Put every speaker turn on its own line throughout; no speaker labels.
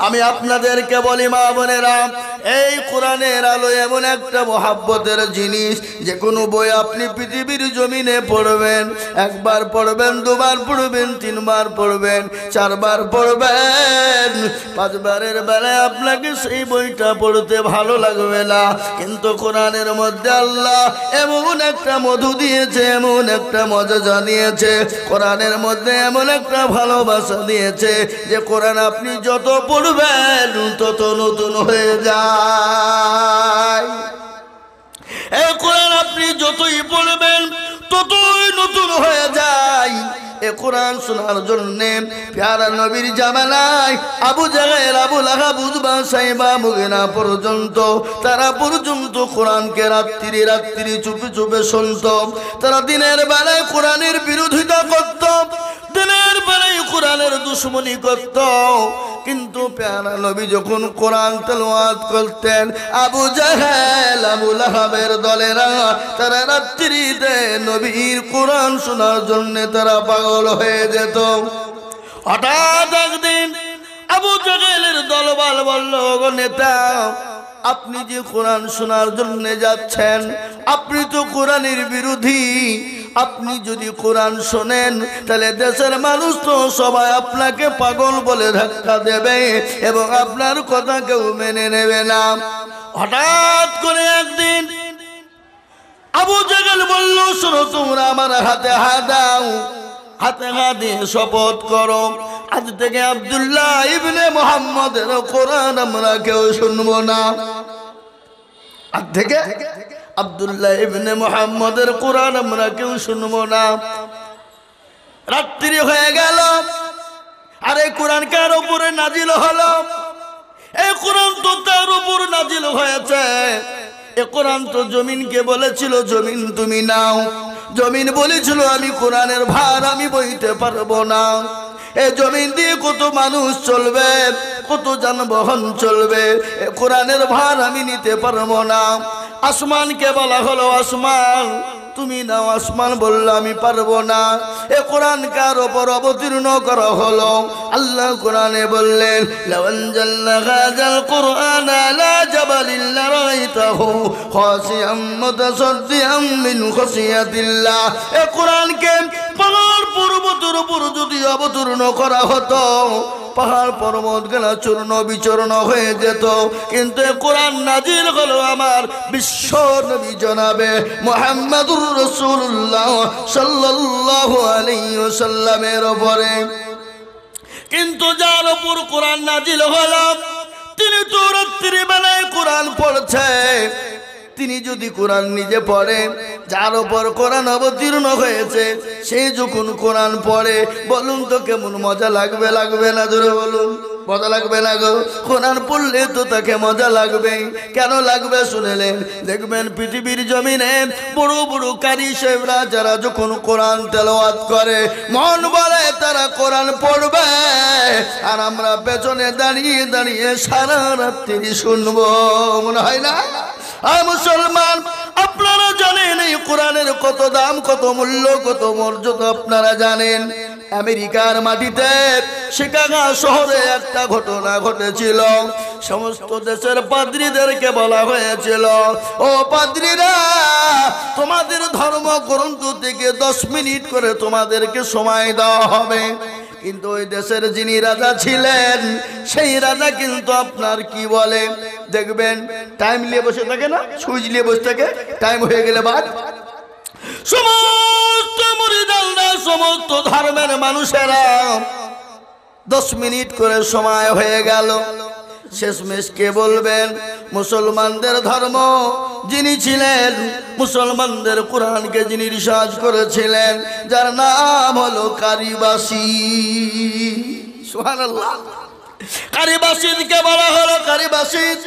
আমি আপনাদেরকে বলি মা বোনেরা, এই কোরআনের আলো এমন একটা মহাব্বতের জিনিস, যে কোনো বই আপনি পৃথিবীর জমিনে পড়বেন, একবার পড়বেন, দুবার পড়বেন, তিনবার পড়বেন, চারবার পড়বেন, পাঁচবারের বেলায় আপনাকে সেই বইটা পড়তে ভালো লাগবে না। কিন্তু কোরআনের মধ্যে আল্লাহ এমন একটা মধু দিয়েছে, এমন একটা মজা জানিয়েছে, কোরআনের মধ্যে এমন একটা ভালোবাসা দিয়েছে যে কোরআন আপনি যত পড়বেন তত নতুন হয়ে যায়। এই কোরআন আপনি যতই পড়বেন ততই নতুন হয়ে যায়। এ কোরআন শোনার জন্য প্যারা নবীর জামানায় আবু জাহেল, আবু লাহাব, উতবা, সাইবা, মুগিনা পর্যন্ত, তারা পর্যন্ত কোরআনকে রাত্রি রাত্রি চুপে চুপে শুনত। তারা দিনের বেলায় কোরআনের বিরোধিতা করত, দিনের বেলায় কোরআনের দুশমনি করত। কিন্তু প্যারা নবী যখন কোরআন তেলাওয়াত করতেন, আবু জাহেল, আবু লাহাবের দলেরা তারা রাত্রিতে নবীর কোরআন শোনার জন্য তারা পাগল হয়ে যেত। হঠাৎ একদিন আবু জাহেলের দলবল বলল, গো নেতা, আপনি যে কোরআন শোনার জন্য যাচ্ছেন, আপনি তো কোরআনের বিরোধী। আপনি যদি কোরআন শোনেন তাহলে দেশের মানুষ তো সবাই আপনাকে পাগল বলে ধাক্কা দেবে এবং আপনার কথা কেউ মেনে নেবে না। হঠাৎ করে একদিন আবু জাহেল বলল, শোনো, তোমরা আমার হাতে হাত দাও, হাতে হাত দিয়ে শপথ করো, আজ থেকে আব্দুল্লাহ ইবনে মুহাম্মদের কোরআন আমরা কেউ শুনবো না। আজ থেকে আব্দুল্লাহ ইবনে মুহাম্মদের কোরআন আমরা কেউ শুনবো না। রাত্রি হয়ে গেল, আর এই কোরআন কার উপরে নাজিল হলো? এই কোরআন তো তার উপর নাজিল হয়েছে। এ কোরআন তো জমিনকে বলেছিল, জমিন তুমি নাও। জমিন বলেছিল, আমি কোরআনের ভার আমি বইতে পারবো না। এই জমিন দিয়ে কত মানুষ চলবে, কত যানবাহন চলবে, এ কোরআনের ভার আমি নিতে পারবো না। আসমানকে বলা হলো, আসমান তুমি নাও। আসমান বলল, আমি পারবো না। এ কোরআন কার উপর অবতীর্ণ করা হলো? আল্লাহ কোরআনে বললেন, লাউ আনজালনা হাযাল কুরআন আলা জাবালিন লারাইতাহু খাশিয়াম মুতাসাদ্দিআম মিন খাশিয়াতিল্লাহ। এ কোরআনকে পাহাড় পর্বতের উপর যদি অবতীর্ণ করা হতো, পাহাড় পর্বত গেলা চূর্ণ বিচূর্ণ হয়ে যেত। কিন্তু কোরআন নাজিল হলো আমার বিশ্ব নবী জনাবে মুহাম্মদুর রাসূলুল্লাহ সাল্লাল্লাহু আলাইহি ওয়াসাল্লামের উপরে। কিন্তু যার উপর কোরআন নাজিল হলো তিনি তো রাত্রি বেলায় কোরআন পড়ছে। তিনি যদি কোরআন নিজে পড়ে, যার উপর কোরআন অবতীর্ণ হয়েছে সে যখন কোরআন পড়ে, বলুন তো কেমন মজা লাগবে? লাগবে না? জোরে বলুন, মজা লাগবে না গো? কোরআন পড়লে তো তাকে মজা লাগবে। কেন লাগবে শুনেলেন? দেখবেন পৃথিবীর জমিনে বড় বড় কারি সাহেবরা যারা যখন কোরআন তেলাওয়াত করে, মন বলে তারা কোরআন পড়বে, আর আমরা পেছনে দাঁড়িয়ে দাঁড়িয়ে সারা রাত্রি শুনবো। মনে হয় না? আর মুসলমান, আপনারা জানেন এই কোরআনের কত দাম, কত মূল্য, কত মর্যাদা আপনারা জানেন? আমেরিকার মাটিতে শিকাগো শহরে একটা ঘটনা ঘটেছিল। সমস্ত দেশের পাদ্রীদেরকে বলা হয়েছিল, ও পাদ্রীরা, তোমাদের ধর্মগ্রন্থ থেকে 10 মিনিট করে তোমাদেরকে সময় দেওয়া হবে। কিন্তু ওই দেশের যিনি রাজা ছিলেন, সেই রাজা কিন্তু আপনার কি বলে, দেখবেন টাইম নিয়ে বসে থাকে না, সুইচ নিয়ে বসে থাকে, টাইম হয়ে গেলে বাদ। সমস্ত মুরিদানরা, সমস্ত ধর্মের মানুষেরা 10 মিনিট করে সময় হয়ে গেল। শেষমেশ কে বলবেন? মুসলমানদের ধর্ম যিনি ছিলেন, মুসলমানদের কোরআনকে যিনি রিসার্চ করেছিলেন, যার নাম হলো কারি বাসিদ। সুবহানাল্লাহ। কারি বাসিদকে বলা হলো, কারি বাসিদ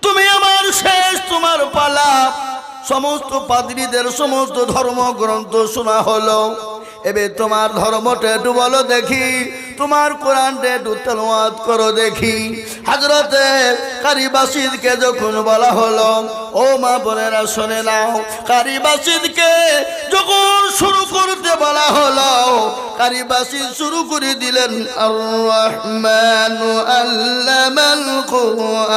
তুমি আমার শেষ, তোমার পালা। সমস্ত পাদ্রীদের সমস্ত ধর্মগ্রন্থ শোনা হলো। এবে তোমার ধর্মটা একটু বলো দেখি, তোমার কোরআনটা একটু তেলাওয়াত করো দেখি। হযরতে কারি বাসিদকে যখন বলা হলো, ও মা বোনেরা শুনে নাও, কারি বাসিদকে যখন শুরু করতে বলা হলো, কারি বাসিদ শুরু করে দিলেন আর রহমানু আল্লামাল কুরআন,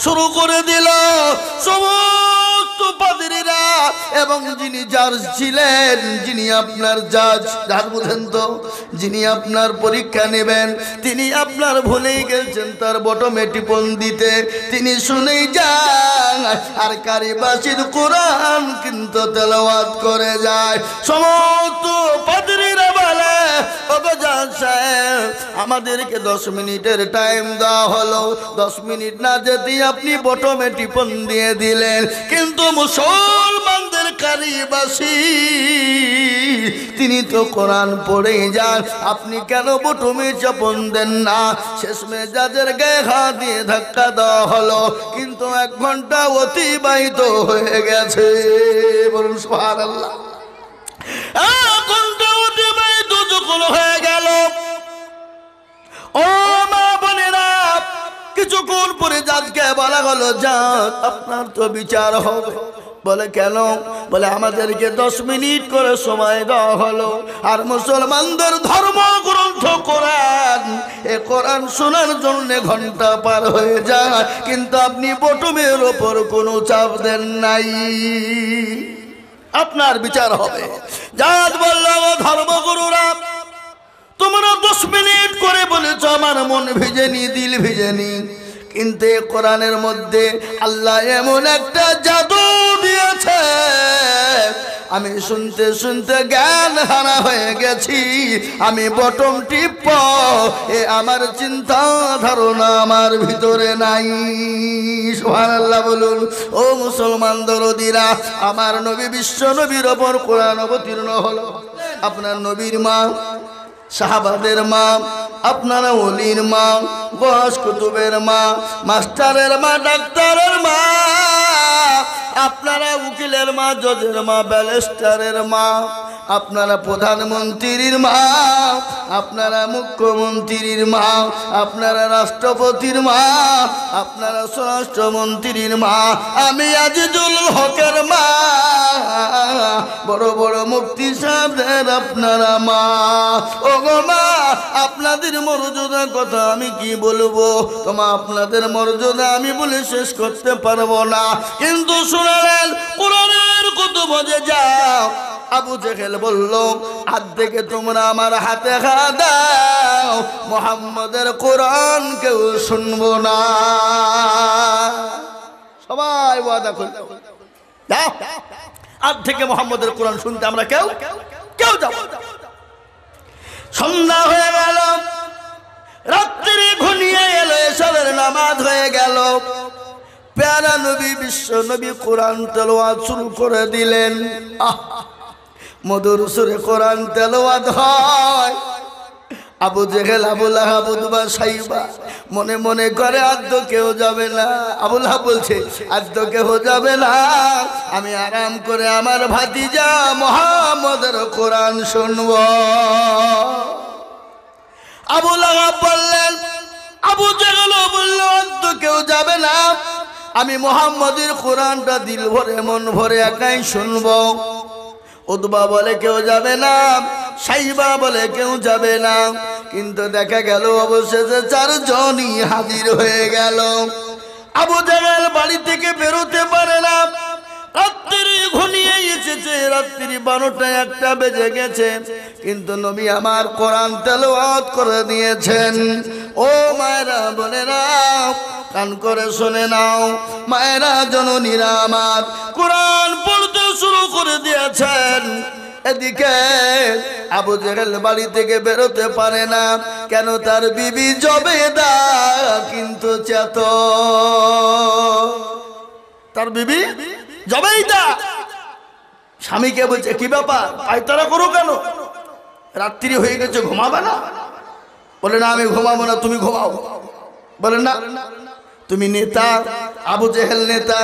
শুরু করে দিল। সমস্ত পাদ্রীরা এবং যিনি জাজ ছিলেন, যিনি আপনার জাজ বুঝেন তো, যিনি আপনার পরীক্ষা নেবেন, তিনি আপনার ভুলেই গেছেন তার বটমে টিপন দিতে, তিনি শুনেই যান আর কারি বাসিদ কোরআন কিন্তু তেলাওয়াত করে যায়। সমস্ত পাদ্রীরা বলে, ওগো জাজ সাহেব, আমাদেরকে 10 মিনিটের টাইম দেওয়া হলো, 10 মিনিট না যেতেই আপনি বটমে টিপন দিয়ে দিলেন, কিন্তু মুসলমানদের কারি বাসিদ তিনি তো কোরআন পড়েই যান, আপনি কেন বটমে চাপন দেন না? শেষমেশ জাজের গায়ে হাত দিয়ে ধাক্কা দেওয়া হলো, কিন্তু 1 ঘন্টা অতিবাহিত হয়ে গেছে। বলুন সুবহানাল্লাহ। 1 ঘন্টা অতিবাহিত যখন হয়ে গেল, ও মা বোনেরা, কিছুক্ষণ পরে জাজকে বলা হলো, জাজ আপনার তো বিচার হবে। বলে কেন? বলে আমাদেরকে 10 মিনিট করে সময় দেওয়া হলো, আর মুসলমানদের ধর্মগ্রন্থ কোরআন, এ কোরআন শোনার জন্য ঘন্টা পার হয়ে যায়, কিন্তু আপনি বটমের ওপর কোনো চাপ দেন নাই, আপনার বিচার হবে। জাজ বলল, ধর্মগুরুরা, তোমরা 10 মিনিট করে বলেছ, আমার মন ভিজেনি, দিল ভিজেনি, কিন্তু কোরআনের মধ্যে আল্লাহ এমন একটা জাদু দিয়েছে, আমি শুনতে শুনতে জ্ঞান হারা হয়ে গেছি, আমি বটম টিপ, এ আমার চিন্তা ধারণা আমার ভিতরে নাই। সুবহানাল্লাহ বলুন। ও মুসলমান দরদিরা, আমার নবী বিশ্ব নবীর ওপর কোরআন অবতীর্ণ হলো, আপনার নবীর মা, সাহাবাদের মা, আপনারা ওলির মা, বয়স কুতুবের মা, মাস্টারের মা, ডাক্তারের মা, আপনারা উকিলের মা, জজের মা, ব্যারিস্টারের মা, আপনারা প্রধানমন্ত্রীর মা, আপনারা মুখ্যমন্ত্রীর মা, আপনারা রাষ্ট্রপতির মা, আপনারা স্বরাষ্ট্রমন্ত্রীর মা, আমি আজিজুল হকের মা, বড় বড় মুফতি সাহেবদের আপনারা মা। ও গো মা, আপনাদের মর্যাদার কথা আমি কি বলবো, তোমা আপনাদের মর্যাদা আমি বলে শেষ করতে পারবো না, কিন্তু শুনালেন কোরআনের কত মজে যাও। আবু জেহেল বলল, আজ থেকে তোমরা আমার হাতে খা দাও, মুহাম্মদের কোরআন কেউ শুনবো না। সবাই ওয়াদা করল, যাও, আজ থেকে মুহাম্মদের কোরআন শুনতে আমরা কেউ যাব। সন্ধ্যা হয়ে গেল, রাত্রি ঘনিয়ে এলো, এসবের নামাজ হয়ে গেল, প্যারা নবী বিশ্ব নবী কোরআন তেলাওয়াত শুরু করে দিলেন। মধুর সুরে কোরআন তেলাওয়াত হয়। আবু জেহেল, আবু লাহাব, উতবা, সাইবা মনে মনে করে আজ তো কেউ যাবে না। আবু লাহাব বলছে, আজ তো কেউ যাবে না, আমি আরাম করে আমার ভাতিজা মুহাম্মদের কোরআন শুনব। আবু লাহাব বললেন, আবু জেহেল বলল, আজ তো কেউ যাবে না, আমি মুহাম্মদের কোরআনটা দিল ভরে মন ভরে একাই শুনব। উতবা বলে কেউ যাবে না, সাইবা বলে কেউ যাবে না, কিন্তু দেখা গেল অবশেষে 4 জনই হাজির হয়ে গেল। আবু জেহেল বাড়ি থেকে বেরোতে পারে না, রাত্রি ঘনিয়ে এসেছে, রাত্রি 12টা 1টা বেজে গেছে, কিন্তু নবী আমার কোরআন তেলাওয়াত করে দিয়েছেন। ও মায়েরা বোনেরা, কান করে শুনে নাও, মায়েরা জননীরা আমার, কোরআন পড়তে শুরু করে দিয়েছেন। এদিকে আবু জেহেল বাড়ি থেকে বেরোতে পারে না, কেন? তার বিবি জবেদা কিন্তু চেত, তার বিবি জবেদা স্বামীকে বলছে, কি ব্যাপার, পায়তারা করো কেন, রাত্রি হয়ে গেছে, ঘুমাবে না? বলে না, আমি ঘুমাবো না, তুমি ঘুমাও। বলে না, তুমি নেতা। আবু জেহেল নেতা,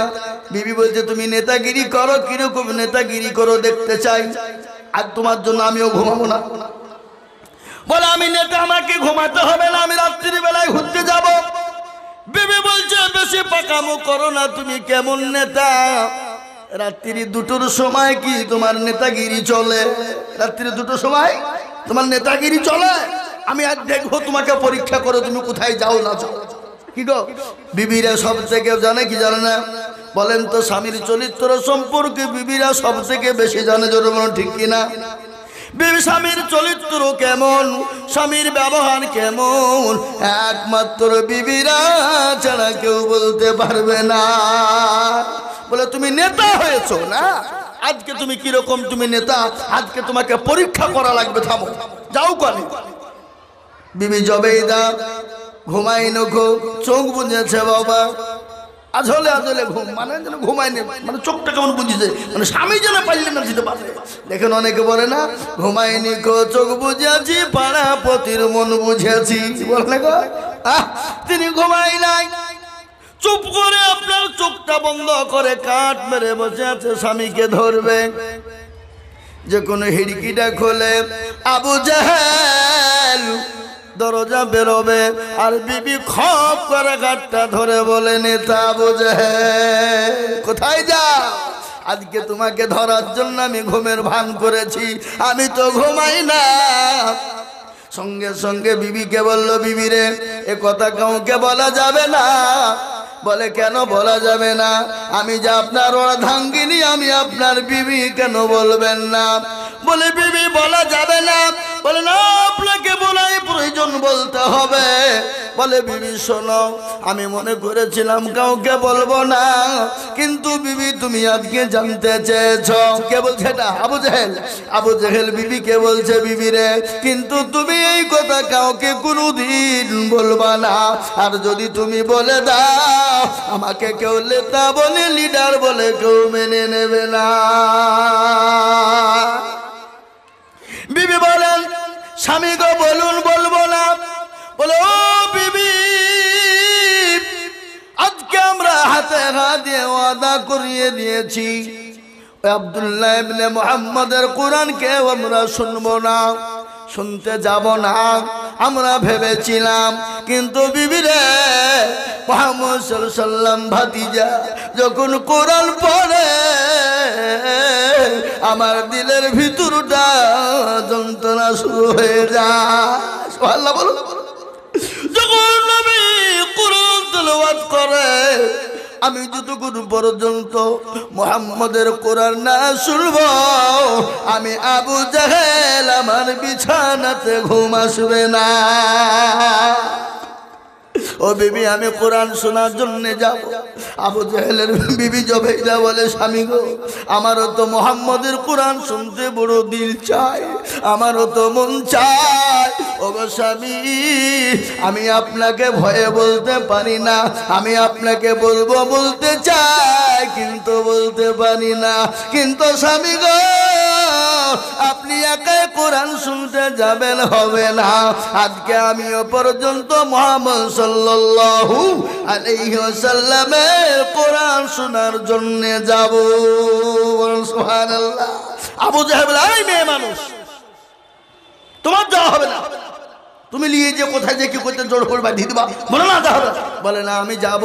বিবি বলছে তুমি নেতাগিরি করো, কিরকম নেতাগিরি করো দেখতে চাই, আর তোমার জন্য আমিও ঘুমাবো না। বলে আমি নেতা, আমাকে ঘুমাতে হবে না, আমি রাত্রি বিবি বলছে বেশি পাকামো করো না, তুমি কেমন নেতা? রাত্রি 2টোর সময় কি তোমার নেতাগিরি চলে? রাত্রি 2টোর সময় তোমার নেতাগিরি চলে? আমি আজ দেখবো তোমাকে পরীক্ষা করে তুমি কোথায় যাও না যাও। কি গো, বিবিরা সব থেকে জানে কি জানে না? বলেন তো, স্বামীর চরিত্র সম্পর্কে বিবিরা সব থেকে বেশি জানে, জোরে বলুন ঠিক কিনা? বিবি স্বামীর চরিত্র কেমন, স্বামীর ব্যবহার কেমন, একমাত্র বিবিরা ছাড়া কেউ বলতে পারবে না। বলে তুমি নেতা হয়েছো না, আজকে তুমি কিরকম তুমি নেতা, আজকে তোমাকে পরীক্ষা করা লাগবে, থামো যাও কানে। বিবি জবেইদা ঘুমাইনো ঘুম, চোখ বুঝেছে বাবা, আজলে আজলে ঘুম, মানে যেন ঘুমায়নি, মানে চোখটা কেমন বুঝেছে, মানে স্বামী যেন পারলে না দিতে পারবে। দেখেন অনেকে বলে না, ঘুমাইনি গো চোখ বুঝেছি, পাড়া পতির মন বুঝেছি, বলে গো তিনি ঘুমাই নাই, চুপ করে আপনার চোখটা বন্ধ করে কাঠ মেরে বসে আছে, স্বামীকে ধরবে। যে কোনো হিড়কিটা খোলে আবু জাহেল দরজা বেরোবে, আর বিবি খপ করে গাঁটটা ধরে বলে, নেতা আবু জাহেল কোথায় যাও? আজকে তোমাকে ধরার জন্য আমি ঘুমের ভান করেছি, আমি তো ঘুমাই না। সঙ্গে সঙ্গে বিবিকে বলল, বিবি রে, এ কথা কাউকে বলা যাবে না। বলে কেন বলা যাবে না? আমি যে আপনার অর্ধাঙ্গিনী, আমি আপনার বিবি, কেন বলবেন না? বলে বিবি বলা যাবে না। বলে না, আপনাকে বলাই প্রয়োজন, বলতে হবে। বলে বিবি শোনো, আমি মনে করেছিলাম কাউকে বলবো না, কিন্তু বিবি তুমি আজকে জানতে চেয়েছ। কে বলছে এটা? আবু জাহেল। আবু জাহেল বিবিকে বলছে, বিবি রে, কিন্তু তুমি এই কথা কাউকে কোনোদিন বলবা না, আর যদি তুমি বলে দাও আমাকে কেউ নেতা বলে, লিডার বলে কেউ মেনে নেবে না। বিবি বলেন, স্বামী গো বলুন বলবো না। বলে ও বিবি, আজকে আমরা হাতে হাত দিয়ে ওয়াদা করিয়ে দিয়েছি, আব্দুল্লাহ ইবনে মুহাম্মাদের কোরআনকে আমরা শুনবো না, শুনতে যাব না। আমরা ভেবেছিলাম, কিন্তু বিবি রে, মুহাম্মদ সাল্লাল্লাহু আলাইহি ওয়াসাল্লাম ভাতিজা যখন কোরআন পড়ে, আমার দিলের ভিতরটা যন্ত্রণা শুরু হয়ে যায়। সুবহানাল্লাহ বলো। যখন নবী কোরআন তেলাওয়াত করে, আমি যতক্ষণ পর্যন্ত মুহাম্মদের কোরআন না শুনব, আমি আবু জাহেল আমার বিছানাতে ঘুম আসবে না। ও বিবি, আমি কোরআন শোনার জন্য যাব। আবু জাহেলের বিবি জবেইদা বলে, স্বামী গো, আমারও তো মুহাম্মদের কোরআন শুনতে বড় দিল চায়, আমারও তো মন চায়। ও গো স্বামী, আমি আপনাকে ভয়ে বলতে পারি না, আমি আপনাকে বলবো বলতে চাই, কিন্তু বলতে পারি না। কিন্তু স্বামী গো, আপনি একাই কোরআন শুনতে যাবেন হবে না, আজকে আমিও পর্যন্ত মুহাম্মদ সাল্লাল্লাহু আলাইহি ওয়াসাল্লামের কোরআন শোনার জন্য যাব। সুবহানাল্লাহ। আবু জাহেল বলে, এই মেয়ে মানুষ, তোমার যাওয়া হবে না, তুমি নিয়ে যে কোথায় যে কি করতে জোর করে বাঁধিয়ে দিবা, বলে না যা হবে। বলে না, আমি যাব,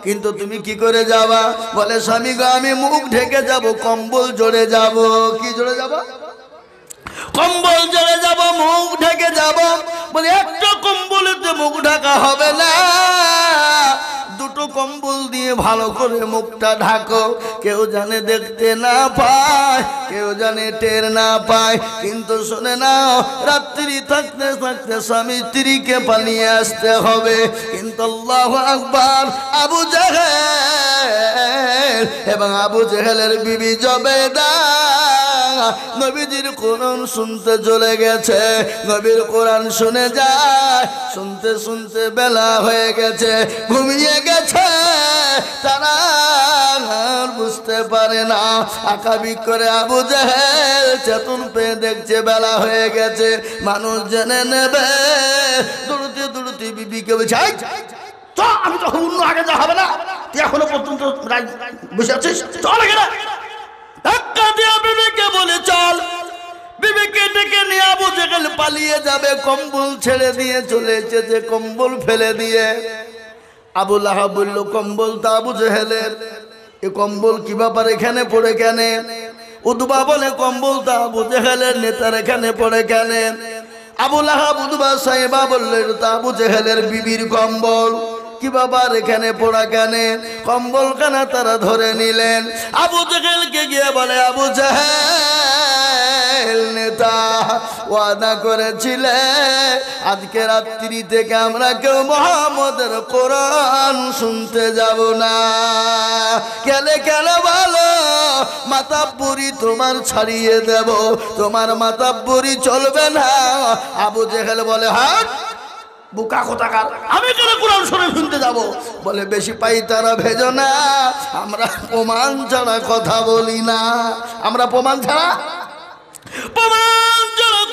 কিন্তু তুমি কি করে যাবা? বলে স্বামী গো, আমি মুখ ঢেকে যাব, কম্বল জড়ে যাব। কি জড়ে যাব? কম্বল জড়ে যাব, মুখ ঢেকে যাব। বলে একটা কম্বলেতে মুখ ঢাকা হবে না, দুটো কম্বল দিয়ে ভালো করে মুখটা ঢাকো, কেউ জানে দেখতে না পায়, কেউ জানে টের না পায়। কিন্তু শুনে নাও, রাত্রি থাকতে থাকতে স্বামী স্ত্রীকে পালিয়ে আসতে হবে। কিন্তু আল্লাহু আকবার, আবু জাহেল এবং আবু জাহেলের বিবি জবেদা নবীজির কোরআন শুনতে চলে গেছে। নবীর কোরআন শুনে যায়, শুনতে শুনতে বেলা হয়ে গেছে, ঘুমিয়ে গেছে। তারা আর বুঝতে পারে না। আকাবি করে আবু জাহেল চেতন পেয়ে দেখছে বেলা হয়ে গেছে, মানুষ জেনে নেবে। দৌড়তে দৌড়তে বিবিকে বলছে, আমি তো অন্য আগে যা হবে না, তুই এখনো পর্যন্ত বসে আছিস, চল আগে না। ধাক্কা দিয়ে বিবিকে বলে চল। বিবিকে ডেকে নিয়ে আবু জাহেল পালিয়ে যাবে, কম্বল ছেড়ে দিয়ে চলে এসেছে, কম্বল ফেলে দিয়ে আবু লাহাব বলল কম্বল তা আবু জেহেলের, এ কম্বল কি ব্যাপার এখানে পড়ে কেন? উতবা বলে কম্বল তা আবু জেহেলের, নেতার এখানে পড়ে কেন? আবু লাহাব উতবা সাহেবা বললেন তা আবু জেহেলের বিবির কম্বল, কি বাবার এখানে পড়া কেন? কম্বল খানা তারা ধরে নিলেন। আবু জেহেলকে গিয়ে বলে আবু জেহেল নেতা ওয়াদা করেছিলে আজকে রাত্রি থেকে আমরা কেউ মুহাম্মদের কোরআন শুনতে যাব না। কেলে কেলে বলো, মাতাব্বরি তোমার ছাড়িয়ে দেব, তোমার মাতাব্বরি চলবে না। আবু জেহেল বলে হাট বুকা কোথাকার, আমি কেন কোরআন শুনতে যাব? বলে বেশি পাই তারা ভেজো না, আমরা প্রমাণ ছাড়া কথা বলি না, আমরা প্রমাণ ছাড়া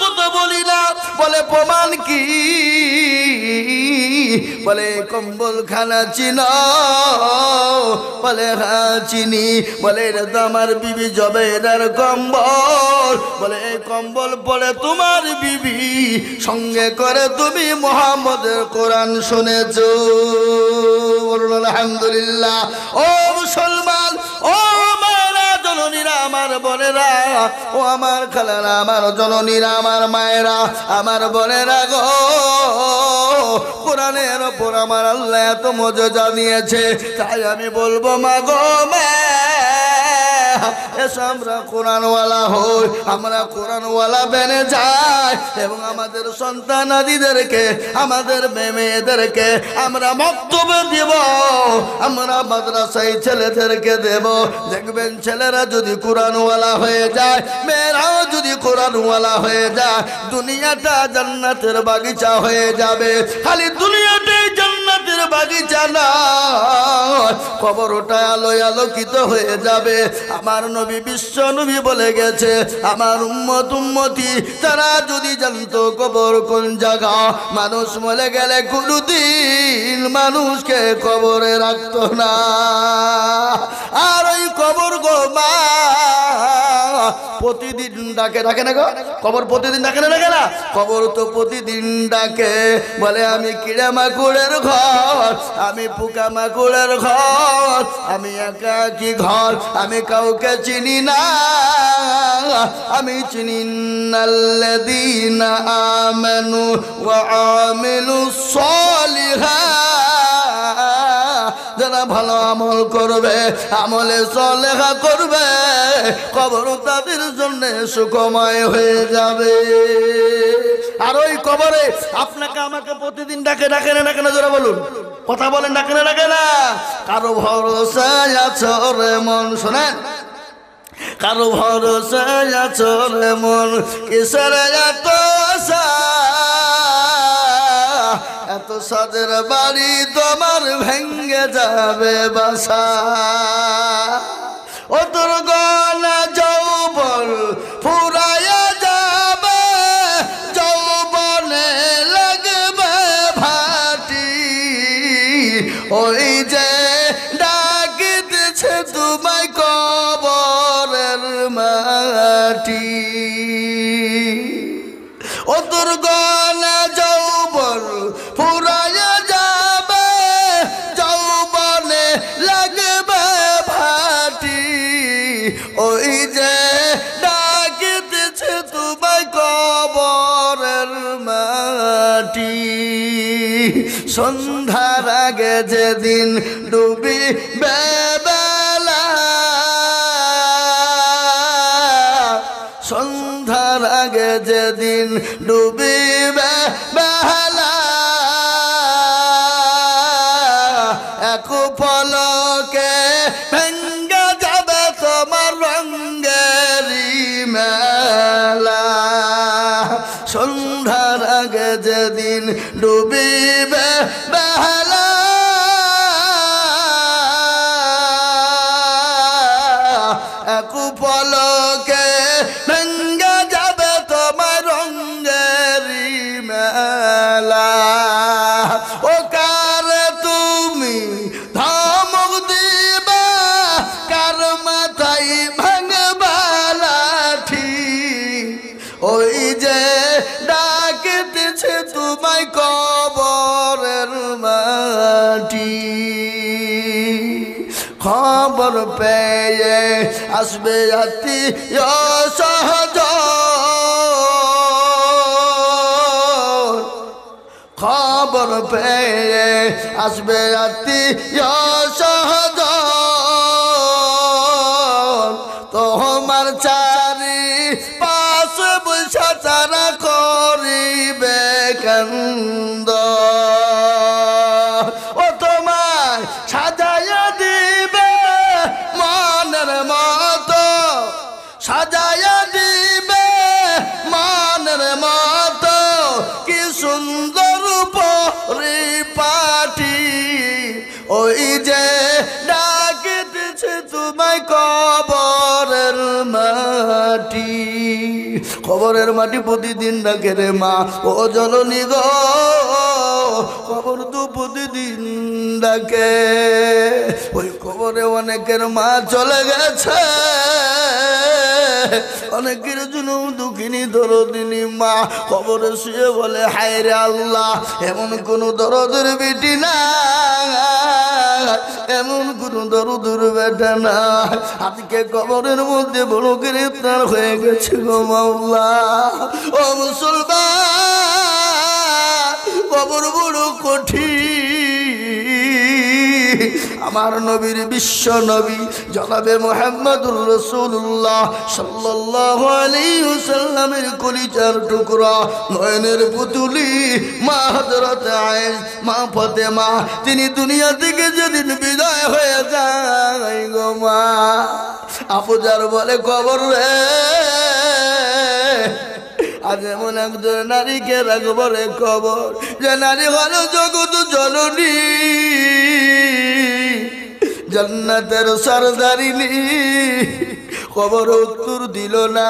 কথা বলি না। বলে প্রমাণ কি? বলে কম্বল খানা চিনো? বলে হ্যাঁ চিনি। বলে এটা তো আমার বিবি জবেদার কম্বল। বলে এই কম্বল পরে তোমার বিবি সঙ্গে করে তুমি মুহাম্মদের কোরআন শুনেছো। বলুন আলহামদুলিল্লাহ। ও মুসলমান, ও জননীরা, আমার বোনেরা, ও আমার খালারা, আমার জননীরা, আমার মায়েরা, আমার বোনেরা গো, কোরআনের ওপর আমার আল্লাহ এত মজা দিয়েছে, তাই আমি বলবো মা গো মা, এসো আমরা কোরআনওয়ালা হই, আমরা কোরআনওয়ালা বেনে যাই এবং আমাদের সন্তানাদিদেরকে, আমাদের মেয়েদেরকে আমরা মক্তব্য দিব, আমরা মাদ্রাসায় ছেলেদেরকে দেব। দেখবেন ছেলেরা যদি কোরআনওয়ালা হয়ে যায়, মেয়েরাও যদি কোরআনওয়ালা হয়ে যায়, দুনিয়াটা জান্নাতের বাগিচা হয়ে যাবে। খালি দুনিয়াটাই জান্নাতের বাগিচা না, কবরটা আলোয় আলোকিত হয়ে যাবে। আমার নবী বিশ্ব নবী বলে গেছে, আমার উম্মত উম্মতি তারা যদি জানতো কবর কোন জায়গা, মানুষ মরে গেলে কোনদিন মানুষকে কবরে রাখতো না। আর ওই কবর গো মা প্রতিদিন ডাকে, ডাকে না গো? কবর প্রতিদিন ডাকে না, ডাকে না? কবর তো প্রতিদিন ডাকে। বলে আমি কিড়া মাকুড়ের ঘর, আমি পোকা মাকুড়ের ঘর, আমি একাকী ঘর, আমি কাউকে চিনি না, আমি চিনি নাল্লাযীনা আমানু ওয়া আমিলুস সালিহাত, যারা ভালো আমল করবে, আমলে সালেহা করবে, কবর তাদের জন্য সুখময় হয়ে যাবে। আর ওই কবরে আপনাকে আমাকে প্রতিদিন ডাকে, ডাকে না, ডাকে না? জোরে বলুন, কথা বলেন, ডাকে না, ডাকে না? কারো ভরসায় আছো রে মন, শোনেন, কারো ভরসায় আছো রে মন, কিসের এত আশা, এত সাদের বাড়ি তোমার ভেঙ্গে যাবে বাসা। ও তোর গনা যৌবন ফুরায়া যাবে, যৌবনে লাগবে ভাটি, ওই যে ডাকিতেছে তোমায় কবরের মাটি। ও তোর গনা যৌবন ফুরায়া যাবে, যৌবনে লাগবে ভাটি, ওই যে ডাকিতেছে তোমায় কবরের মাটি। সন্ধ্যার আগে যেদিন ডুবিবে বেলা, সন্ধ্যার আগে যেদিন ডুবিবে বেলা, এক পলকে ভেঙ্গে যাবে তোমার রঙ্গেরি মেলা। সন্ধ্যার আগে যেদিন ডুবিবে বেলা, এক পলকে ভেঙ্গে যাবে তোমার রঙ্গেরি মেলা। ও কার তুমি ধমক দিবা, কার মাথায় ভাঙবা লাঠি, ওই যে ডাকিতেছে তোমায় কবরের মাটি। খবর পেয়ে আসবে আত্মীয় স্বজন, খবর পেয়ে আসবে আত্মীয় স্বজন, তোমার চারি পাশে বসে তারা করিবে কান্দ, ও তোমায় সাজাইয়া দিবে মনের মতো, সাজাইয়া দিবে মনের মতো, কি সুন্দর পরিপাটি, ওই যে ডাকিতেছে তোমায় কবরের মাটি, কবরের মাটি প্রতিদিন ডাকে রে মা, ও জননী গো, কবর তো প্রতিদিন ডাকে। ওই কবরে অনেকের মা চলে গেছে, অনেকের জন্য দুঃখিনী দরদিনী মা কবরে শুয়ে বলে হায় রে আল্লাহ, এমন কোন দরদের বেটি না, এমন কোন দরদের বেটা না, আজকে কবরের মধ্যে বড় গ্রেফতার হয়ে গেছে গো মাওলা। ও মুসলমান, কবর বড় কঠিন। আমার নবীর বিশ্ব নবী জনাবে মুহাম্মদুর রাসূলুল্লাহ সাল্লাল্লাহু আলাইহি ওয়াসাল্লামের কলিজার টুকরা নয়নের পুতুলি মা হযরত আয়েশা মা ফাতেমা, তিনি দুনিয়া থেকে যেদিন বিদায় হয়ে যায় গো মা, আফজার বলে কবর রে, আজ এমন একজন নারীকে রাখবো রে কবর, যে নারী হলো জগৎ জননী, জান্নাতের সরদারিনী। কবর উত্তর দিল না,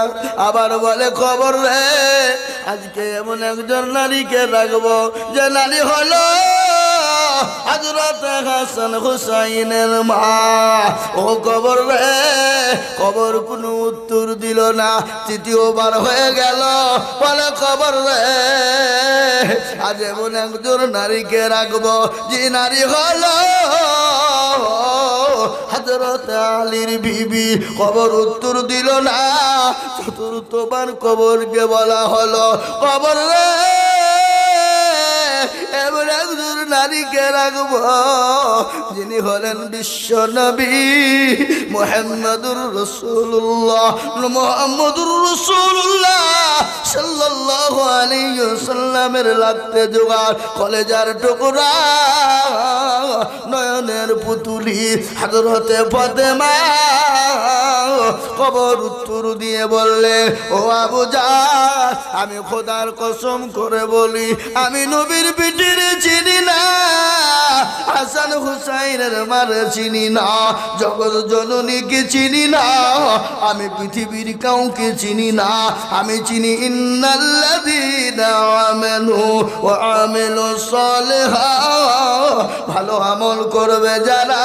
আবার বলে কবর রে, আজকে এমন একজন নারীকে রাখবো যে নারী হলো হযরত হাসান হুসাইনের মা, ও কবর রে, কবর কোনো উত্তর দিল না। তৃতীয়বার হয়ে গেল, বলে কবর রে, আজ এমন একজন নারীকে রাখবো যে নারী হলো হযরত আলীর বিবি, কবর উত্তর দিল না। চতুর্থবার কবরকে বলা হলো কবর রে, এমন একজন নারীকে রাখবো যিনি হলেন বিশ্ব নবী মুহাম্মদুর রাসূলুল্লাহ, মুহাম্মদুর রাসূলুল্লাহ সাল্লাল্লাহু আলাইহি ওয়াসাল্লামের লাগতে জোগাড় কলেজার টুকরা নয়নের পুতুলি হযরতে ফাতেমা কবর উত্তর দিয়ে বললে, ও আবু জাহল, আমি খোদার কসম করে বলি, আমি নবীর পিঠির চিনি না, হাসান হুসাইনের মারে চিনি না, জগৎ জননীকে চিনি না, আমি পৃথিবীর কাউকে চিনি না, আমি চিনি ইন্নাল্লাযীনা আমানু ওয়া আমিলুস সালিহাত, ভালো আমল করবে যারা,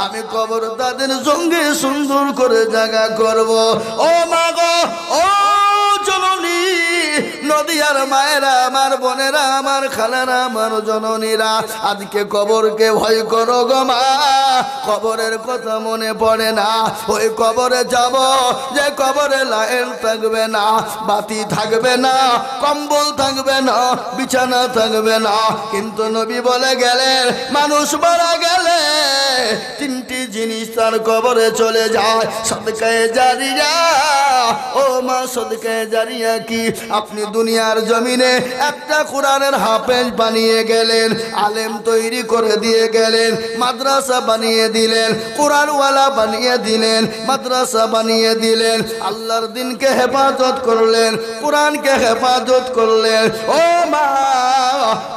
আমি কবর তাদের সঙ্গে সুন্দর করে জায়গা করব। ও মা গো, ও জননী, নদিয়ার মায়েরা, আমার বোনেরা, আমার খালারা, আমার জননীরা, আজকে কবরকে ভয় করো গো মা, কবরের কথা মনে পড়ে না। ওই কবরে যাব, যে কবরে লাইট থাকবে না, বাতি থাকবে না, কম্বল থাকবে না, বিছানা থাকবে না, কিন্তু নবী বলে গেলেন মানুষ মারা গেলে তিনটি জিনিস তার কবরে চলে যায়, সদকায়ে জারিয়া। ও মা, সদকায়ে জারিয়া কি? আপনি দুনিয়ার জমিনে একটা কোরআনের হাফেজ বানিয়ে গেলেন, আলেম তৈরি করে দিয়ে গেলেন, মাদ্রাসা বানিয়ে দিলেন, কোরআনওয়ালা বানিয়ে দিলেন, মাদ্রাসা বানিয়ে দিলেন, আল্লাহর দিনকে হেফাজত করলেন, কোরআনকে হেফাজত করলেন। ও মা,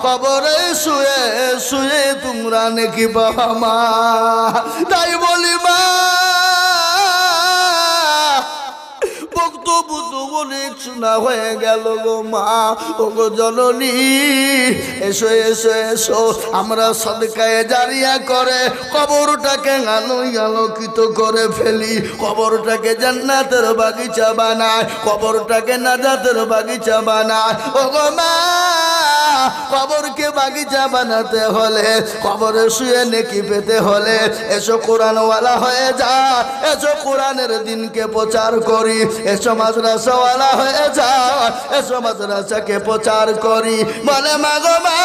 কবরে শুয়ে শুয়ে তোমরা নাকি বাবা মা, তাই বলি মা, বক্তব্য তো অনেক শোনা হয়ে গেল গো মা, ও গো জননী, এসো এসো এসো, আমরা সদকায়ে জারিয়া করে কবরটাকে আলোকিত করে ফেলি, কবরটাকে জান্নাতের বাগিচা বানায়, কবরটাকে নাজাতের বাগিচা বানায়। ও গো মা, কবরকে বাগিচা বানাতে হলে, কবরে শুয়ে নেকি পেতে হলে এসো কোরআনওয়ালা হয়ে যা, এসো কোরআনের দিনকে প্রচার করি, এসো মাদ্রাসাওয়ালা হয়ে যা, এসো মাদ্রাসাকে প্রচার করি। বলে মাগো মা,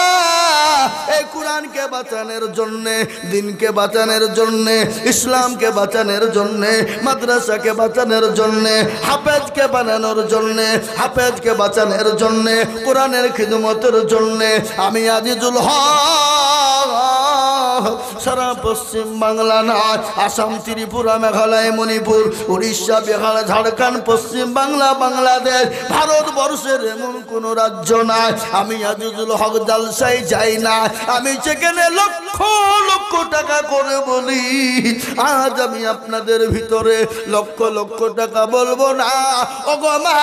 এই কোরআনকে বাঁচানোর জন্যে, দিনকে বাঁচানোর জন্যে, ইসলামকে বাঁচানোর জন্যে, মাদ্রাসাকে বাঁচানোর জন্যে, হাফেজকে বানানোর জন্যে, হাফেজকে বাঁচানোর জন্যে, কোরআনের খিদমতের জন্যে আমি আজিজুল হক সারা পশ্চিম বাংলা নয়, আসাম, ত্রিপুরা, মেঘালয়, মণিপুর, উড়িষ্যা, বিহার, ঝাড়খণ্ড, পশ্চিম বাংলা, বাংলাদেশ, ভারতবর্ষের এমন কোন রাজ্য নাই আমি আজিজুল হক জালসায় যাই না। আমি সেখানে লক্ষ লক্ষ টাকা করে বলি, আজ আমি আপনাদের ভিতরে লক্ষ লক্ষ টাকা বলবো না। ওগো মা,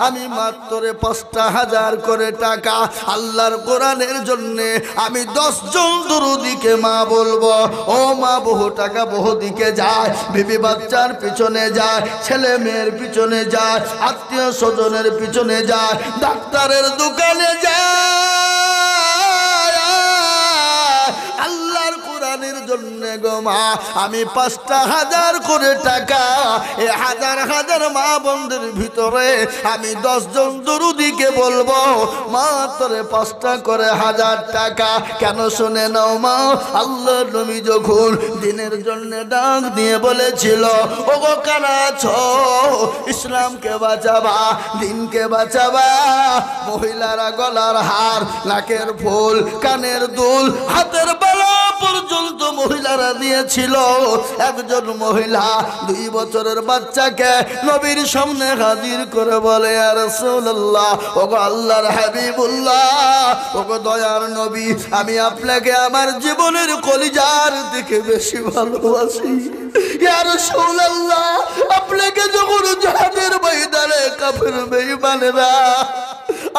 আমি মাত্র 5,000 করে টাকা আল্লাহর কোরআনের জন্যে আমি 10 জন দুরুদিকে মা বলবো। ও মা, বহু টাকা বহু দিকে যায়, বিবি বাচ্চার পিছনে যায়, ছেলে মেয়ের পিছনে যায়, আত্মীয় স্বজনের পিছনে যায়, ডাক্তারের দোকানে যায়, আল্লাহর কোরআনের জন্য গো মা আমি 5,000 করে টাকা এ হাজার হাজার মা বোনদের ভিতরে আমি 10 জন দুরুদিকে বলবো মাত্র 5টা করে 1000 টাকা। কেন শুনে নাও মা, আল্লাহ নবী যখন দিনের জন্য ডাক দিয়ে বলেছিল, ওগো কারা আছো ইসলামকে বাঁচাবা, দিনকে বাঁচাবা, মহিলারা গলার হার, নাকের ফুল, কানের দুল, হাতের বালা পর্যন্ত মহিলারা দিয়েছিল। একজন মহিলা 2 বছরের বাচ্চাকে নবীর সামনে হাজির করে বলে, ইয়া রাসূলুল্লাহ, ওগো আল্লাহর হাবিবুল্লাহ, ওগো দয়ার নবী, আমি আপনাকে আমার জীবনের কলিজার থেকে বেশি ভালোবাসি। ইয়া রাসূলুল্লাহ, আপনাকে যখন জিহাদের ময়দানে কাফের বেঈমানেরা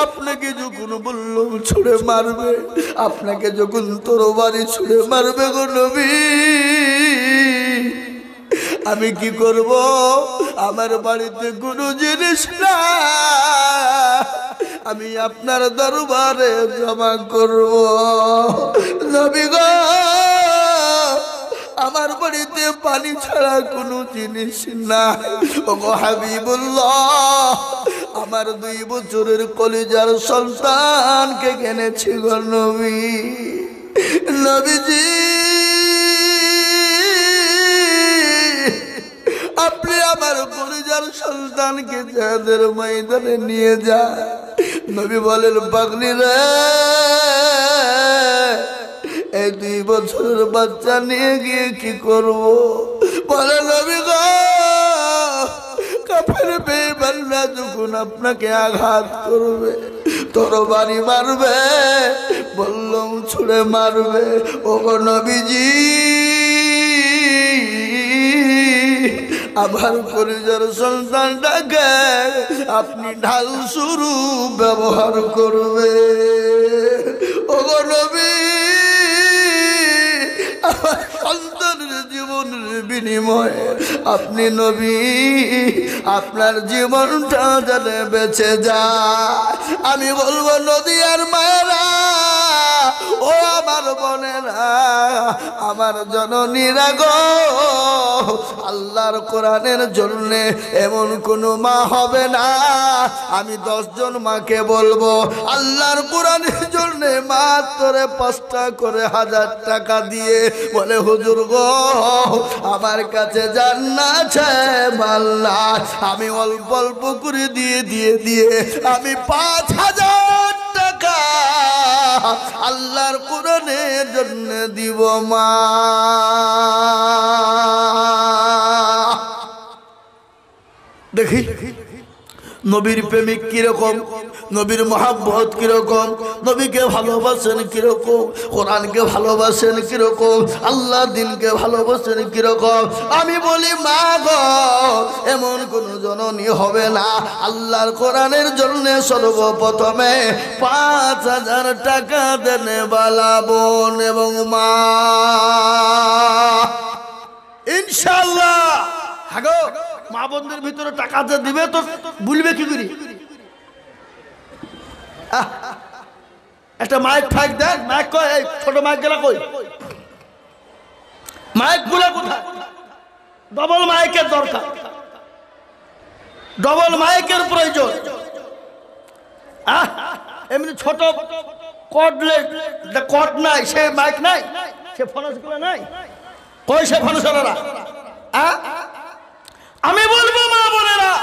আপনাকে যখন বললাম ছুড়ে মারবে, আপনাকে যখন তরবারি ছুড়ে মারবে গো নবী, আমি কি করব? আমার বাড়িতে কোনো জিনিস না, আমি আপনার দরবারে জমা করব। নবী গো, আমার বাড়িতে পানি ছাড়া কোনো জিনিস নাই। ওগো হাবিবুল্লাহ, আমার 2 বছরের কলিজার সন্তানকে এনেছি গো নবী। নবীজি, আপনি আমার কলিজার সন্তানকে জিহাদের ময়দানে নিয়ে যান। নবী বলেন, পাগলি রে, এই 2 বছরের বাচ্চা নিয়ে গিয়ে কি করব? বলে, নবী গো, কাফের বেঈমানরা যখন আপনাকে আঘাত করবে, তরবারি মারবে, বললাম ছুড়ে মারবে, ওগো নবীজি, আমার পরিবার সন্তানটাকে আপনি ঢাল শুরু ব্যবহার করবে। ওগো নবী, আমার সন্তানের জীবনের বিনিময়ে আপনি নবী আপনার জীবনটা যেন বেঁচে যায়। আমি বলবো, নদী আর মায়েরা, ও আমার বোনেরা, আমার জননীরা গো, আল্লাহর কোরআনের জন্য এমন কোনো মা হবে না। আমি 10 জন মাকে বলবো, আল্লাহর কোরআনের জন্য মাত্র 5টা করে 1000 টাকা দিয়ে বলে, হুজুর গো, আমার কাছে জান্নাত আছে মাল না, আমি অল্প অল্প করে দিয়ে আমি 5000 টাকা আল্লাহর কোরআনের জন্য দিব মা। দেখি নবীর প্রেমিক কিরকম, নবীর মহাব্বত কিরকম, নবীকে ভালোবাসেন কিরকম, কোরআনকে ভালোবাসেন কিরকম, আল্লাহ দিনকে ভালোবাসেন কিরকম। আমি বলি, মা গো, এমন কোন জননী হবে না আল্লাহর কোরআনের জন্য সর্বপ্রথমে 5000 টাকা দেনে বালা বোন এবং মা, ইনশাআল্লাহ। হাগো, মা বোনদের ভিতরে টাকা দিবে তো বলবে কি করি? একটা মাইক ফাইক দেন, মাইক কই, এই ছোট মাইক গেলা কই, মাইক গুলা কোথায়? ডবল মাইকের দরকার, ডবল মাইকের প্রয়োজন। এমনি ছোট কট নাই, সে মাইক নাই, সে ফনসগুলো নাই, কই সে ফনসরা? আমি বলবো মা বোনেরা,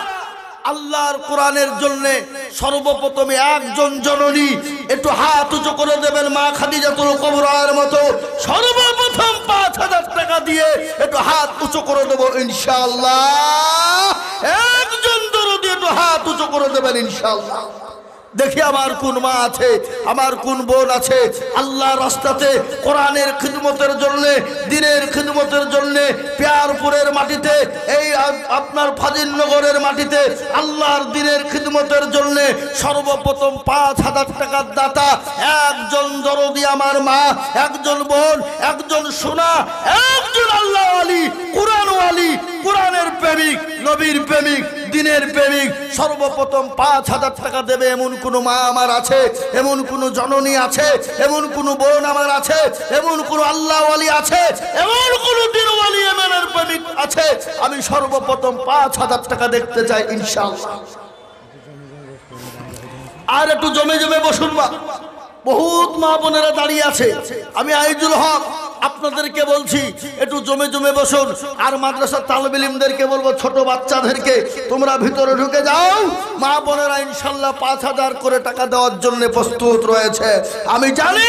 আল্লাহর কোরআনের জন্য সর্বপ্রথমে একজন জননী একটু হাত উঁচু করে দেবেন, মা খাদিজাতুল কুবরার মতো সর্বপ্রথম 5,000 টাকা দিয়ে একটু হাত উঁচু করে দেবো ইনশাআল্লাহ। একজন দরদি একটু হাত উঁচু করে দেবেন ইনশাআল্লাহ। দেখি আমার কোন মা আছে, আমার কোন বোন আছে আল্লাহর রাস্তাতে কোরআনের খিদমতের জন্য, দ্বীনের খিদমতের জন্য পিয়ারপুরের মাটিতে, এই আপনার ফাজিলনগরের মাটিতে আল্লাহর দ্বীনের খিদমতের জন্য সর্বপ্রথম 5,000 টাকার দাতা একজন দরদি আমার মা, একজন বোন, একজন সোনা, একজন আল্লাহ ওয়ালি, কোরআন ওয়ালি, কোরআনের প্রেমিক, নবীর প্রেমিক, দ্বীনের প্রেমিক সর্বপ্রথম 5,000 টাকা দেবে। এমন কোন মা আমার আছে, এমন কোন জননী আছে, এমন কোন বোন আমার আছে, এমন কোন আল্লাহ ওয়ালি আছে, এমন কোন দ্বীন ওয়ালি, এমনের প্রেমিক আছে, আমি সর্বপ্রথম 5,000 টাকা দেখতে চাই ইনশাআল্লাহ। আর একটু জমে জমে বসুন মা, বহুত মা বোনেরা দাঁড়িয়ে আছে। আমি আইজুল হক আপনাদেরকে বলছি একটু জমে জমে বসুন। আর মাদ্রাসার তালিবে ইলমদেরকে বলবো, ছোট বাচ্চাদেরকে তোমরা ভিতরে ঢুকে যাও। মা বোনেরা ইনশাল্লাহ 5,000 করে টাকা দেওয়ার জন্য প্রস্তুত রয়েছে। আমি জানি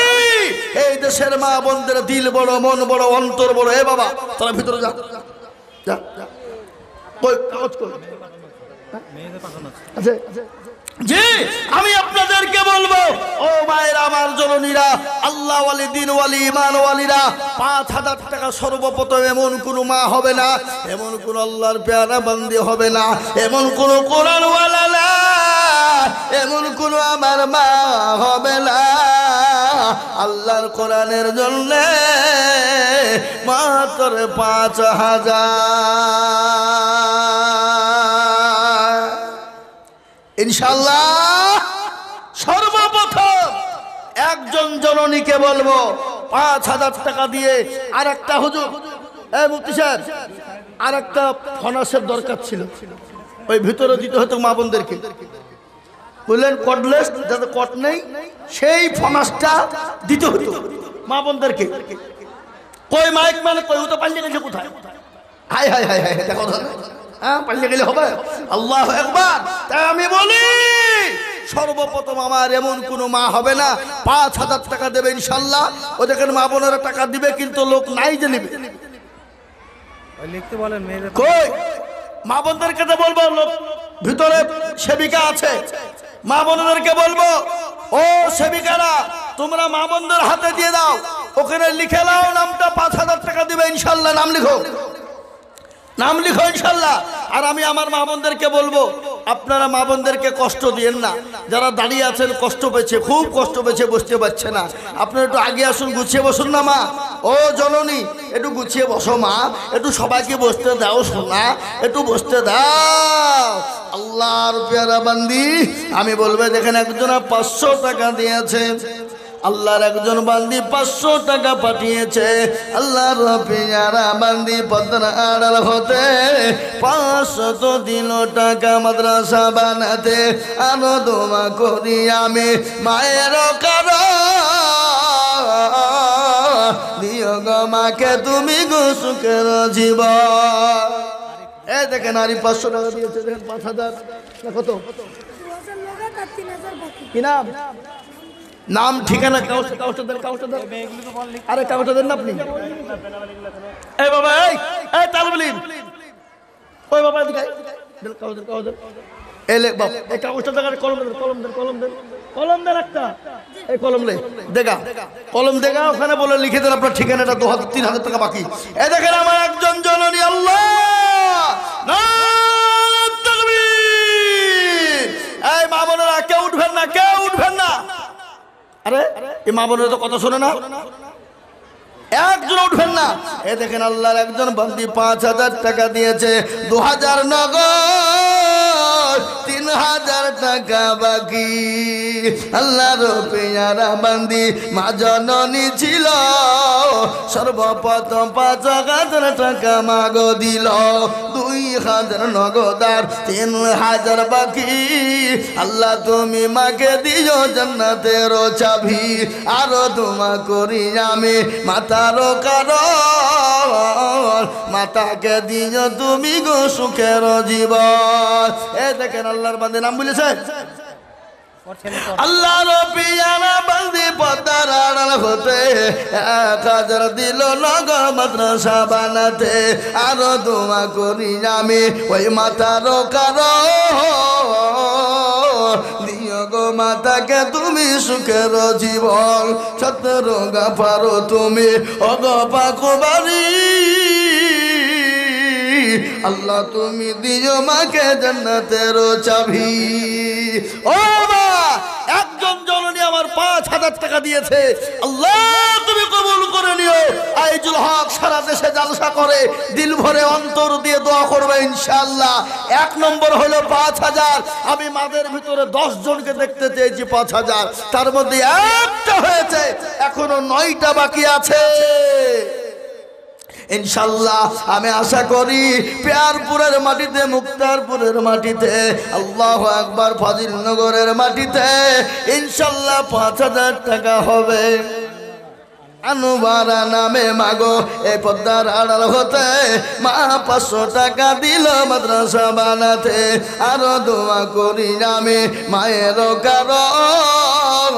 এই দেশের মা বোনদের দিল বড়, মন বড়, অন্তর বড়। এ বাবা তোরা ভিতরে যা, যা কই কাগজ কই আছে? জি, আমি আপনাদেরকে বলবো ও মায়ের আমার জননীরা, আল্লাহ ওয়ালি, দ্বীন ওয়ালি, ঈমান ওয়ালিরা, 5,000 টাকা সর্বপ্রথম এমন কোন মা হবে না, এমন কোন আল্লাহর পেয়ারা বান্দি হবে না, এমন কোন কোরআন ওয়ালা না, এমন কোন আমার মা হবে না আল্লাহর কোরআনের জন্য মাত্র 5,000 ইনশাআল্লাহ। সর্বপ্রথম একজন জননীকে বলবো 5,000 টাকা দিয়ে। আর একটা হুজুর, এই মুফতি সাহেব, আর একটা ফনাসের দরকার ছিল, ওই ভিতরে দিতে হতো মা বোনদেরকে, বললেন কটলেস, যাতে কট নেই সেই ফনাসটা দিতে হতো মা বোনদেরকে। কই মাইক মানে কই, ও তো পাল্টে গেছে কোথায়? হাই হাই হাই হাই, দেখো পাল্টে গেলে হবে? আল্লাহু আকবার। তাই আমি বলি সর্বপ্রথম আমার এমন কোন মা হবে না, 5,000 টাকা দেবে ইনশাল্লাহ। ও দেখেন মা বোনেরা টাকা দিবে, কিন্তু লোক নাই যে নিবে। কই মা বোনদেরকে তো বলবো, লোক ভিতরে সেবিকা আছে, মা বোনদেরকে বলবো ও সেবিকারা তোমরা মা বোনদের হাতে দিয়ে দাও, ওখানে লিখে নাও নামটা, 5,000 টাকা দিবে ইনশাল্লাহ। নাম লিখো, নাম লিখো ইনশাল্লাহ। আর আমি আমার মা বোনদেরকে বলবো, আপনারা মা বোনদেরকে কষ্ট দিয়েন না। যারা দাঁড়িয়ে আছেন কষ্ট পেয়েছে, খুব কষ্ট পেয়েছে, বসতে পারছে না, আপনারা একটু আগে আসুন, গুছিয়ে বসুন না মা। ও জননী একটু গুছিয়ে বসো মা, একটু সবাইকে বসতে দাও সোনা, একটু বসতে দাও। আল্লাহর পেয়ারা বান্দি, আমি বলবো দেখেন একজন 500 টাকা দিয়েছে, আল্লাহর একজন বান্দি 500 টাকা পাঠিয়েছে। আল্লাহর পেয়ারা বান্দি পদ্মা আড়াল হতে 500 দিল টাকা মাদ্রাসা বানাতে। আনো দোয়া করি আমি মায়ের কারো, দিও গো মাকে তুমি গো সুখের জীবন। এই দেখেন আরি 500 টাকা দিয়েছে, দেখেন 5,000 না কত? কি নাম? নাম ঠিকানা কাগজটা দেন, কাগজটা দেন। আরে কাগজটা দেন না আপনি। এই বাবা, এই তালিবে ইলম, ওই বাবা এদিকে দেন, কাগজ দেন, কাগজ দেন। এই লে বাবা, এই কাগজটা দেন, কলম দেন, কলম দেন, কলম দেন, কলম দেন একটা। এই কলম লে দেখা, কলম দেখা, ওখানে বলে লিখে দেন আপনার ঠিকানাটা। 2,000-3,000 টাকা বাকি। এই দেখেন আমার একজন জননী, আল্লাহ তাকবীর। এই মা বোনেরা কেউ উঠবেন না, কেউ উঠবেন না। আরে এই মা বোনেরা তো কথা শোনে না, একজন উঠবেন না। এ দেখেন আল্লাহর একজন বান্দি 5,000 টাকা দিয়েছে, 2,000 নগদ, 3 3000 টাকা বাকি। আল্লাহর পেয়ারা বান্দি মা জননী ছিল, সর্বপ্রথম 5000 টাকা মাগো দিল, 2000 নগদার, 3000 বাকি। আল্লাহ তুমি মাকে দিও জান্নাতের চাবি, আরো দোয়া করি আমি মাতার কারণ, মাতাকে দিও তুমি গো সুখের জীবন। এ দেখেন আল্লাহর বান্দে নাম বলেছে। আল্লাহর পিয়ারা বান্দি পদ্মার আড়াল হতে 1000 দিল নগর মাদ্রাসা বানাতে, আরো দোয়া করি আমি ওই মাতার কারণ, দিও গো মাতাকে তুমি সুখের জীবন। 17 গাফারো তুমি ওগো পাকুবারি, আল্লাহ তুমি দিও মাকে জান্নাতের চাবি। ও মা, একজন জননী আমার 5000 টাকা দিয়েছে, আল্লাহ তুমি কবুল করে নিও। আইজুল হক সারা দেশে জালসা করে, দিল ভরে অন্তর দিয়ে দোয়া করবে ইনশাআল্লাহ। 1 নম্বর হলো 5000। আমি মাদের ভিতরে 10 জনকে দেখতে চেয়েছি 5000, তার মধ্যে একটা হয়েছে, এখনো 9টা বাকি আছে। ইনশাআল্লাহ আমি আশা করি পেয়ারপুরের মাটিতে, মুক্তারপুরের মাটিতে, আল্লাহু আকবার, ফাজিলনগরের মাটিতে ইনশাআল্লাহ 5000 টাকা হবে। আনুবারা নামে মাগো এই পদ্মার আড়াল হতে মা 500 টাকা দিল মাদ্রাসা বানাতে, আরো দোয়া করি আমি মায়ের কারণ,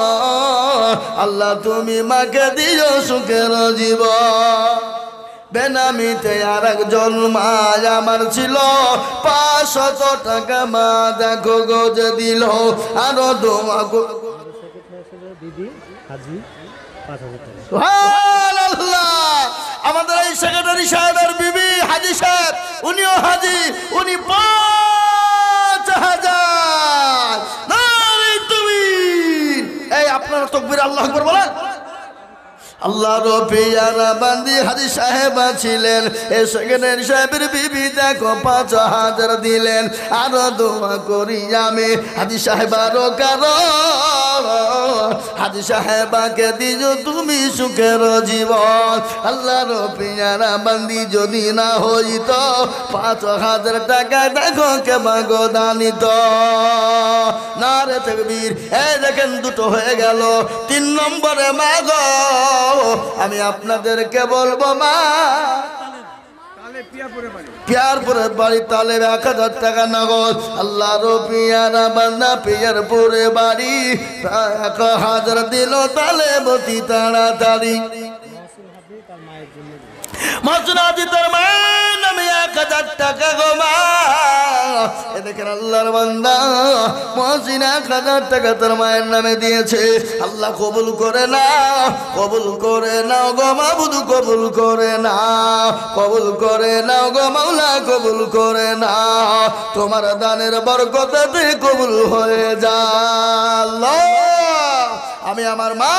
আল্লাহ তুমি মাকে দিও সুখের জীবন। বেনামিতে আর একজন মা আমার ছিল, 500 টাকা মা দেখো গজে দিল, আরো দোয়া দিদি হাজি 5000 টাকা। সুবহানাল্লাহ। আমাদের এই সেক্রেটারি সাহেবের বিবি হাজি সাহেব, উনিও হাজি, উনি 5000। নারে তুমি এই আপনারা তাকবীর আল্লাহু আকবার বলেন। আল্লাহর পিয়ারা বান্দি হাজি সাহেব ছিলেন, এই সেক্রেটারি সাহেবের বিবি দেখো 5000 দিলেন, আরো দোয়া করি আমি হাজি সাহেবারও কারণ, হাজি সাহেবাকে দিও তুমি সুখের জীবন। আল্লাহর পিয়ারা বান্দি যদি না হইত 5000 টাকা দেখো কে মাগো দানিত। নারে তাকবীর। এই দেখেন দুটো হয়ে গেল। 3 নম্বরে মাগো আমি আপনাদেরকে বলবো মা, পিয়ারপুরের বাড়ি তালে 1000 টাকা নগদ। আল্লাহর পিয়ারা বান্দা পিয়ারপুরে বাড়ি 1000 দিল তালে বতি তাড়াতাড়ি। মাসুনাজি তার মায়ের নামে 1000 টাকা গো মা। এ দেখেন আল্লাহর বান্দা মহসিন 1000 টাকা তার মায়ের নামে দিয়েছে। আল্লাহ কবুল করে নাও, কবুল করে নাও গো মাবুদ, কবুল করে নাও, কবুল করে নাও গো মাওলা, কবুল করে নাও। তোমার দানের বরকতে কবুল হয়ে যা আল্লাহ। আমি আমার মা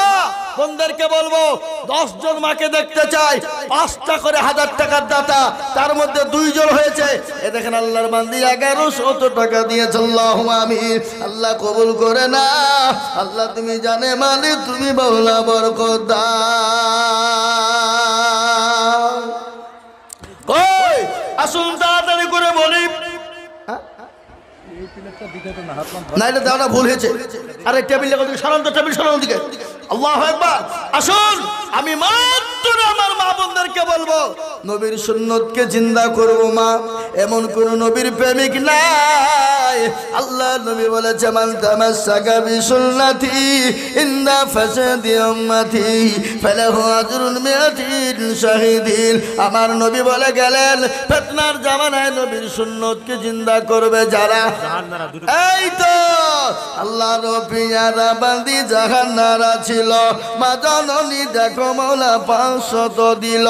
বোনদেরকে বলবো 10 জন মাকে দেখতে চাই, 5টা করে 1000 টাকার দাতা, তার মধ্যে 2 জন হয়েছে। এ দেখেন আল্লাহর বান্দি 1100 টাকা দিয়েছে। আল্লাহুম্মা আমিন। আল্লাহ কবুল করে না। আল্লাহ তুমি জানে মানে তুমি মাওলা বরকত দাও। কই আসুন তাড়াতাড়ি করে বলি, না এটা দেওয়াটা ভুল হয়েছে। আরে টেবিল সরান তো, টেবিল সরানোর দিকে। আল্লাহু আকবার। আসুন আমি মাত্র আমার মা বোনদেরকে বলবো নবীর সুন্নতকে জিন্দা করবো মা। এমন কোন নবীর প্রেমিক নাই। আল্লাহ নবী বলেছে মান তামাসসাকা বিসুন্নতি ইন্দা ফাসাদি উম্মতি ফালাহু আজরুন মিআতিন শাহিদিন। আমার নবী বলে গেলেন ফিতনার জামানায় নবীর সুন্নতকে জিন্দা করবে যারা, এই তো আল্লাহর পিয়ারা বান্দি জাহান্নারা ছিল। মা জননী দেখো মাওলা 500 দিল,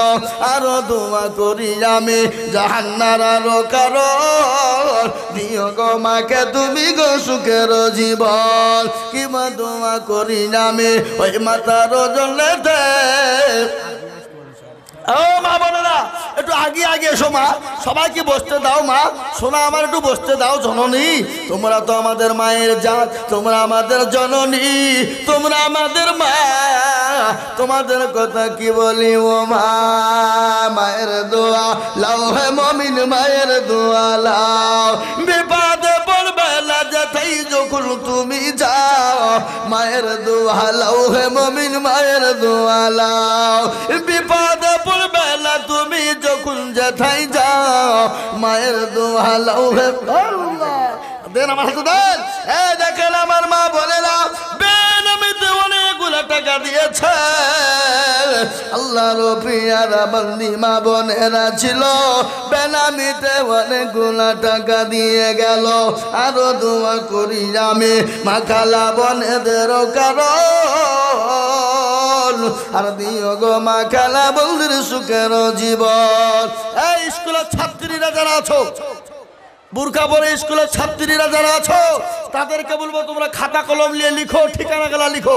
আরো দোয়া করি আমি জাহান্নারারও কারণ দিও গো মাকে তুমি গো সুখের জীবন। কি মা দোয়া করি আমি ওই মাতার জন্যতে ও মা বোনেরা, একটু আগে আগে এসো মা, সবাইকে বসতে দাও মা, সোনা আমার একটু বসতে দাও। জননী, তোমরা তো আমাদের মায়ের জাত, তোমরা আমাদের জননী, তোমরা আমাদের মা, তোমাদের কথা কি বলি ও মা। মায়ের দোয়া লাও হে মমিন, মায়ের দোয়া লাও, বিপদে পড়বে না যেথায় যখন তুমি যাও, মায়ের দোয়া লাও হে মমিন, মায়ের দোয়া লাও, বিপদে পড়বে না তুমি যখন যেথায় যাও, মায়ের দোয়া লাও হে। দেন আমার হাতে দেন। এই দেখেন আমার মা বলেরা বেনামিতে অনেকগুলা টাকা দিয়েছে। আল্লাহর প্রিয়ারা বান্দি মা বোনেরা ছিল, বেনামিতে অনেকগুলা টাকা দিয়ে গেল। আরো দোয়া করি আমি মা খালা বোনেদের কারণ, আর দিও গো মা খালা বন্ধুর সুখের জীবন। এই স্কুলের ছাত্রীরা যারা আছো, বুরকা পরে স্কুলের ছাত্রীরা যারা আছো, তাদেরকে বলবো তোমরা খাতা কলম নিয়ে লিখো, ঠিকানা গেলা লিখো।